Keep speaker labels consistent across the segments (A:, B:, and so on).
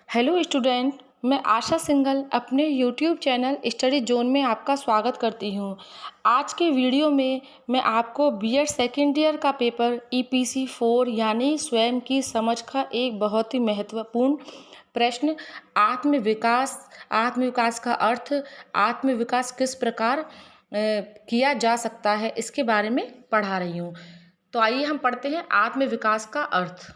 A: Hello student, मैं आशा सिंघल अपने YouTube channel study zone में आपका स्वागत करती हूँ। आज के वीडियो में मैं आपको बीएड सेकेंड ईयर का पेपर ईपीसी 4 यानी स्वयं की समझ का एक बहुत ही महत्वपूर्ण प्रश्न आत्मविकास का अर्थ, आत्मविकास किस प्रकार किया जा सकता है, इसके बारे में पढ़ा रही हूँ। तो आइए हम पढ़ते हैं आत्मविकास का अर्थ।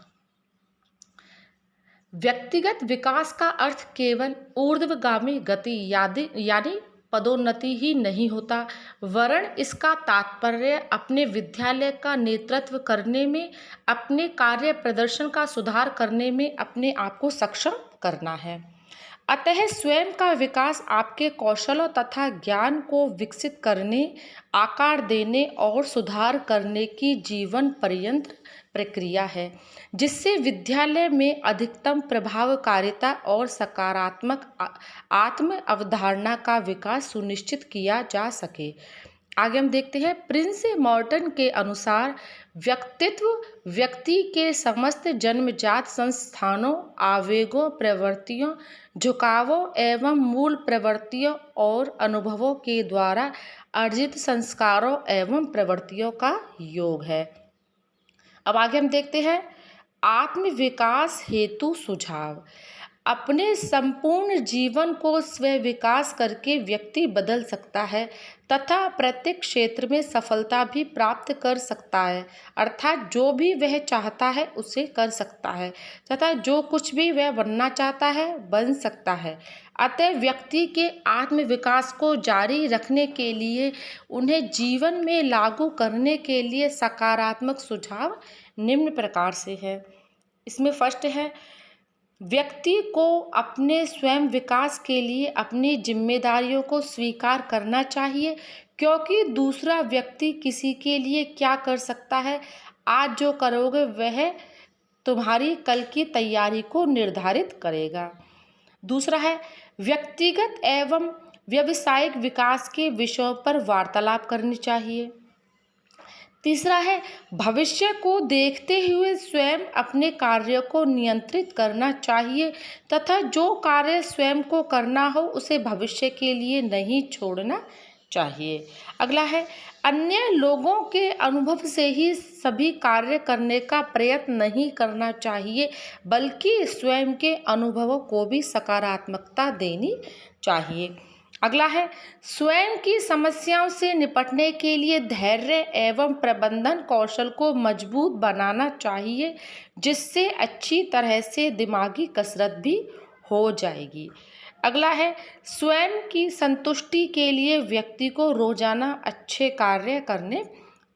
A: व्यक्तिगत विकास का अर्थ केवल ऊर्ध्वगामी गति यानी पदोन्नति ही नहीं होता, वरन इसका तात्पर्य अपने विद्यालय का नेतृत्व करने में, अपने कार्य प्रदर्शन का सुधार करने में अपने आप को सक्षम करना है। अतः स्वयं का विकास आपके कौशलों तथा ज्ञान को विकसित करने, आकार देने और सुधार करने की जीवन पर्यंत प्रक्रिया है, जिससे विद्यालय में अधिकतम प्रभावकारिता और सकारात्मक आत्म अवधारणा का विकास सुनिश्चित किया जा सके। आगे हम देखते हैं। प्रिंस मॉर्टन के अनुसार व्यक्तित्व व्यक्ति के समस्त जन्मजात संस्थानों, आवेगों, प्रवृत्तियों, झुकावों एवं मूल प्रवृत्तियों और अनुभवों के द्वारा अर्जित संस्कारों एवं प्रवृत्तियों का योग है। अब आगे हम देखते हैं आत्म विकास हेतु सुझाव। अपने संपूर्ण जीवन को स्व विकास करके व्यक्ति बदल सकता है तथा प्रत्येक क्षेत्र में सफलता भी प्राप्त कर सकता है, अर्थात जो भी वह चाहता है उसे कर सकता है तथा जो कुछ भी वह बनना चाहता है बन सकता है। अतः व्यक्ति के आत्म विकास को जारी रखने के लिए, उन्हें जीवन में लागू करने के लिए सकारात्मक सुझाव निम्न प्रकार से है। इसमें फर्स्ट है, व्यक्ति को अपने स्वयं विकास के लिए अपनी जिम्मेदारियों को स्वीकार करना चाहिए, क्योंकि दूसरा व्यक्ति किसी के लिए क्या कर सकता है, आज जो करोगे वह तुम्हारी कल की तैयारी को निर्धारित करेगा। दूसरा है, व्यक्तिगत एवं व्यावसायिक विकास के विषयों पर वार्तालाप करनी चाहिए। तीसरा है, भविष्य को देखते हुए स्वयं अपने कार्य को नियंत्रित करना चाहिए तथा जो कार्य स्वयं को करना हो उसे भविष्य के लिए नहीं छोड़ना चाहिए। अगला है, अन्य लोगों के अनुभव से ही सभी कार्य करने का प्रयत्न नहीं करना चाहिए, बल्कि स्वयं के अनुभवों को भी सकारात्मकता देनी चाहिए। अगला है, स्वयं की समस्याओं से निपटने के लिए धैर्य एवं प्रबंधन कौशल को मजबूत बनाना चाहिए, जिससे अच्छी तरह से दिमागी कसरत भी हो जाएगी। अगला है, स्वयं की संतुष्टि के लिए व्यक्ति को रोजाना अच्छे कार्य करने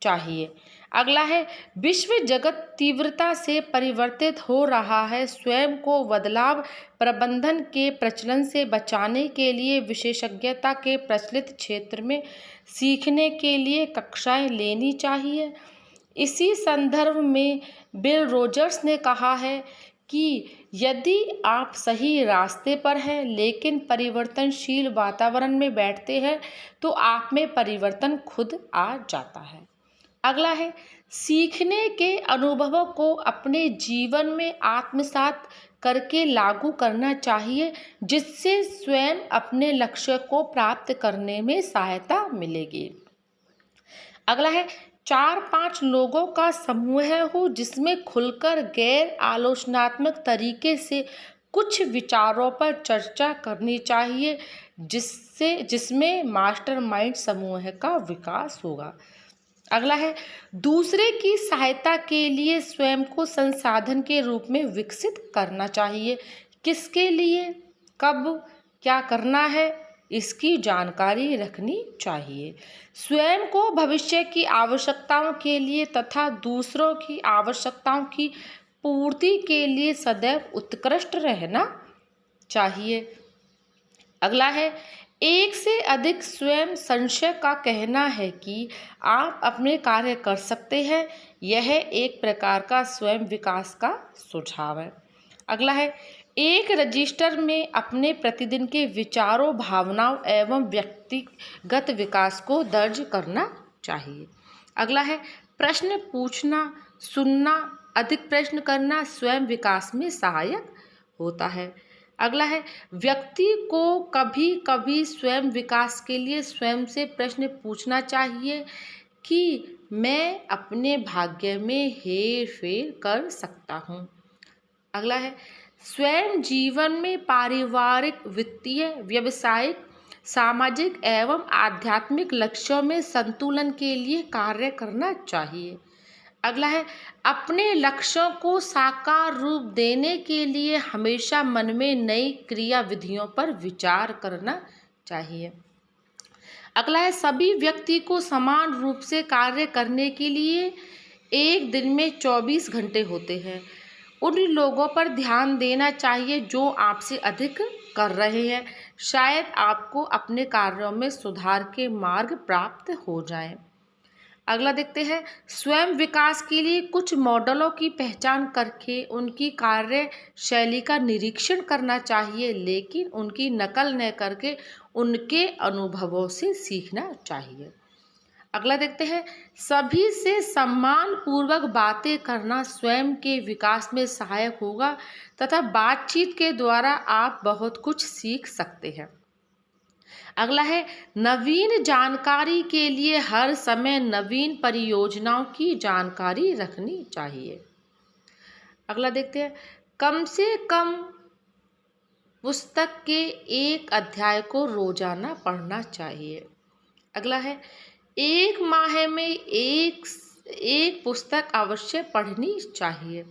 A: चाहिए। अगला है, विश्व जगत तीव्रता से परिवर्तित हो रहा है, स्वयं को बदलाव प्रबंधन के प्रचलन से बचाने के लिए विशेषज्ञता के प्रचलित क्षेत्र में सीखने के लिए कक्षाएं लेनी चाहिए। इसी संदर्भ में बिल रोजर्स ने कहा है कि यदि आप सही रास्ते पर हैं लेकिन परिवर्तनशील वातावरण में बैठते हैं तो आप में परिवर्तन खुद आ जाता है। अगला है, सीखने के अनुभवों को अपने जीवन में आत्मसात करके लागू करना चाहिए, जिससे स्वयं अपने लक्ष्य को प्राप्त करने में सहायता मिलेगी। अगला है, 4-5 लोगों का समूह हो जिसमें खुलकर गैर आलोचनात्मक तरीके से कुछ विचारों पर चर्चा करनी चाहिए, जिसमें मास्टरमाइंड समूह का विकास होगा। अगला है, दूसरे की सहायता के लिए स्वयं को संसाधन के रूप में विकसित करना चाहिए। किसके लिए, कब, क्या करना है, इसकी जानकारी रखनी चाहिए। स्वयं को भविष्य की आवश्यकताओं के लिए तथा दूसरों की आवश्यकताओं की पूर्ति के लिए सदैव उत्कृष्ट रहना चाहिए। अगला है, एक से अधिक स्वयं संशय का कहना है कि आप अपने कार्य कर सकते हैं, यह एक प्रकार का स्वयं विकास का सुझाव है। अगला है, एक रजिस्टर में अपने प्रतिदिन के विचारों, भावनाओं एवं व्यक्तिगत विकास को दर्ज करना चाहिए। अगला है, प्रश्न पूछना, सुनना, अधिक प्रश्न करना स्वयं विकास में सहायक होता है। अगला है, व्यक्ति को कभी कभी स्वयं विकास के लिए स्वयं से प्रश्न पूछना चाहिए कि मैं अपने भाग्य में हेर फेर कर सकता हूँ। अगला है, स्वयं जीवन में पारिवारिक, वित्तीय, व्यावसायिक, सामाजिक एवं आध्यात्मिक लक्ष्यों में संतुलन के लिए कार्य करना चाहिए। अगला है, अपने लक्ष्यों को साकार रूप देने के लिए हमेशा मन में नई क्रिया विधियों पर विचार करना चाहिए। अगला है, सभी व्यक्ति को समान रूप से कार्य करने के लिए एक दिन में 24 घंटे होते हैं। उन लोगों पर ध्यान देना चाहिए जो आपसे अधिक कर रहे हैं, शायद आपको अपने कार्यों में सुधार के मार्ग प्राप्त हो जाएं। अगला देखते हैं, स्वयं विकास के लिए कुछ मॉडलों की पहचान करके उनकी कार्य शैली का निरीक्षण करना चाहिए, लेकिन उनकी नकल न करके उनके अनुभवों से सीखना चाहिए। अगला देखते हैं, सभी से सम्मान पूर्वक बातें करना स्वयं के विकास में सहायक होगा तथा बातचीत के द्वारा आप बहुत कुछ सीख सकते हैं। अगला है, नवीन जानकारी के लिए हर समय नवीन परियोजनाओं की जानकारी रखनी चाहिए। अगला देखते हैं, कम से कम पुस्तक के एक अध्याय को रोजाना पढ़ना चाहिए। अगला है, एक माह में एक पुस्तक अवश्य पढ़नी चाहिए।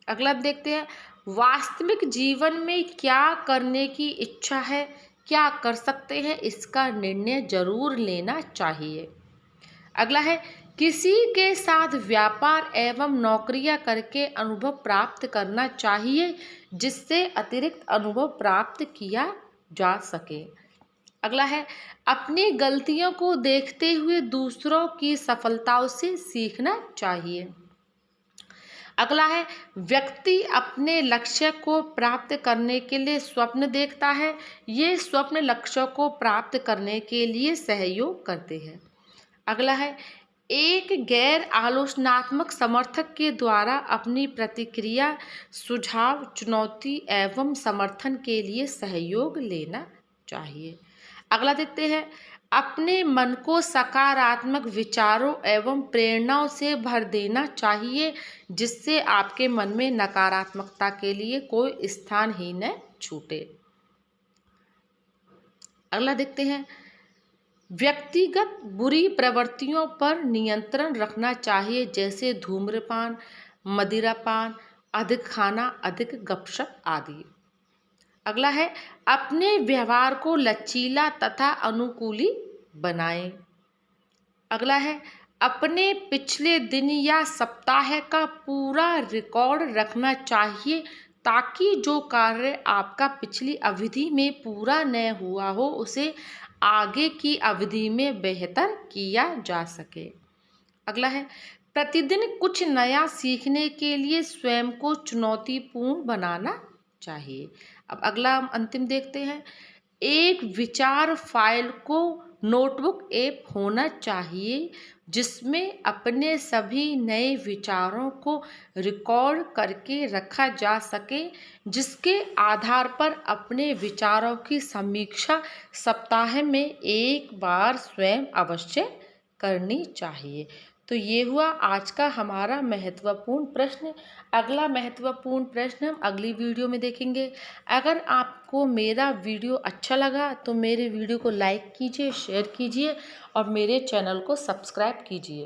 A: अगला देखते हैं, वास्तविक जीवन में क्या करने की इच्छा है, क्या कर सकते हैं, इसका निर्णय जरूर लेना चाहिए। अगला है, किसी के साथ व्यापार एवं नौकरियां करके अनुभव प्राप्त करना चाहिए जिससे अतिरिक्त अनुभव प्राप्त किया जा सके। अगला है, अपनी गलतियों को देखते हुए दूसरों की सफलताओं से सीखना चाहिए। अगला है, व्यक्ति अपने लक्ष्य को प्राप्त करने के लिए स्वप्न देखता है। ये स्वप्न लक्ष्यों को प्राप्त करने के लिए सहयोग करते हैं। अगला है, एक गैर आलोचनात्मक समर्थक के द्वारा अपनी प्रतिक्रिया, सुझाव, चुनौती एवं समर्थन के लिए सहयोग लेना चाहिए। अगला देखते हैं, अपने मन को सकारात्मक विचारों एवं प्रेरणाओं से भर देना चाहिए जिससे आपके मन में नकारात्मकता के लिए कोई स्थान ही न छूटे। अगला देखते हैं, व्यक्तिगत बुरी प्रवृत्तियों पर नियंत्रण रखना चाहिए जैसे धूम्रपान, मदिरापान, अधिक खाना, अधिक गपशप आदि। अगला है, अपने व्यवहार को लचीला तथा अनुकूली बनाएं। अगला है, अपने पिछले दिन या सप्ताह का पूरा रिकॉर्ड रखना चाहिए ताकि जो कार्य आपका पिछली अवधि में पूरा न हुआ हो उसे आगे की अवधि में बेहतर किया जा सके। अगला है, प्रतिदिन कुछ नया सीखने के लिए स्वयं को चुनौतीपूर्ण बनाना चाहिए। अब अगला हम अंतिम देखते हैं, एक विचार फाइल को नोटबुक ऐप होना चाहिए जिसमें अपने सभी नए विचारों को रिकॉर्ड करके रखा जा सके, जिसके आधार पर अपने विचारों की समीक्षा सप्ताह में एक बार स्वयं अवश्य करनी चाहिए। तो ये हुआ आज का हमारा महत्वपूर्ण प्रश्न। अगला महत्वपूर्ण प्रश्न हम अगली वीडियो में देखेंगे। अगर आपको मेरा वीडियो अच्छा लगा तो मेरे वीडियो को लाइक कीजिए, शेयर कीजिए और मेरे चैनल को सब्सक्राइब कीजिए।